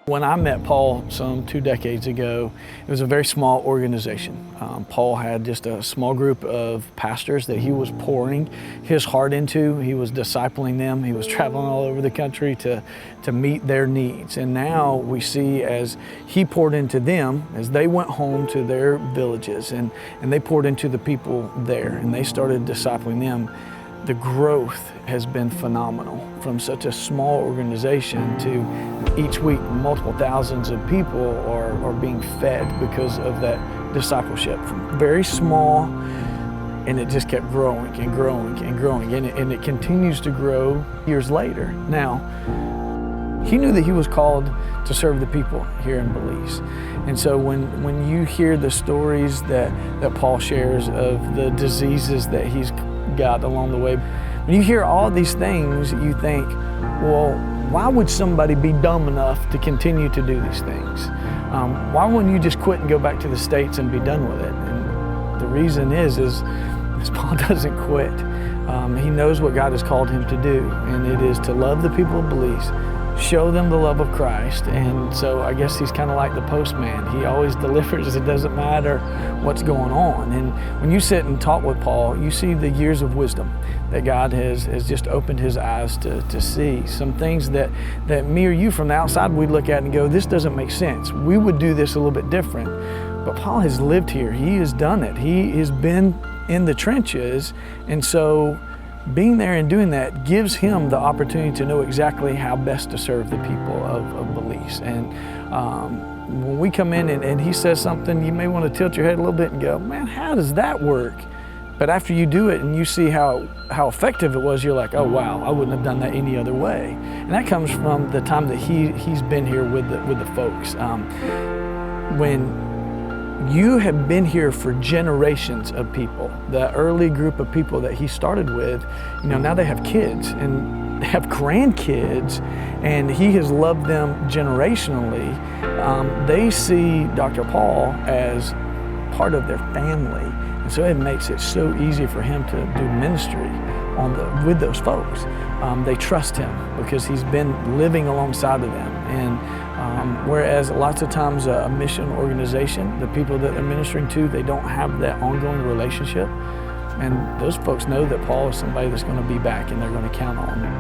When I met Paul some 2 decades ago, it was a very small organization. Paul had just a small group of pastors that he was pouring his heart into. He was discipling them. He was traveling all over the country to meet their needs. And now we see as he poured into them, as they went home to their villages and they poured into the people there and they started discipling them, the growth has been phenomenal. From such a small organization to each week multiple thousands of people are being fed because of that discipleship. From very small, and it just kept growing and growing and growing, and it continues to grow years later. Now, he knew that he was called to serve the people here in Belize. And so when you hear the stories that Paul shares of the diseases that he's got along the way, when you hear all these things, you think, well, why would somebody be dumb enough to continue to do these things? Why wouldn't you just quit and go back to the States and be done with it? And the reason is Paul doesn't quit. He knows what God has called him to do, and it is to love the people of Belize, show them the love of Christ. And so I guess he's kind of like the postman. He always delivers. It doesn't matter what's going on. And when you sit and talk with Paul, you see the years of wisdom that God has just opened his eyes to see. Some things that me or you from the outside, we look at and go, this doesn't make sense. We would do this a little bit different. But Paul has lived here. He has done it. He has been in the trenches. And so being there and doing that gives him the opportunity to know exactly how best to serve the people of Belize. And when we come in and he says something, you may want to tilt your head a little bit and go, man, how does that work? But after you do it and you see how effective it was, you're like, oh wow, I wouldn't have done that any other way. And that comes from the time that he's been here with the folks. When you have been here for generations of people. The early group of people that he started with, now they have kids and have grandkids, and he has loved them generationally. They see Dr. Paul as part of their family, and so it makes it so easy for him to do ministry with those folks. They trust him because he's been living alongside of them. And whereas lots of times a mission organization, the people that they're ministering to, they don't have that ongoing relationship. And those folks know that Paul is somebody that's going to be back and they're going to count on him.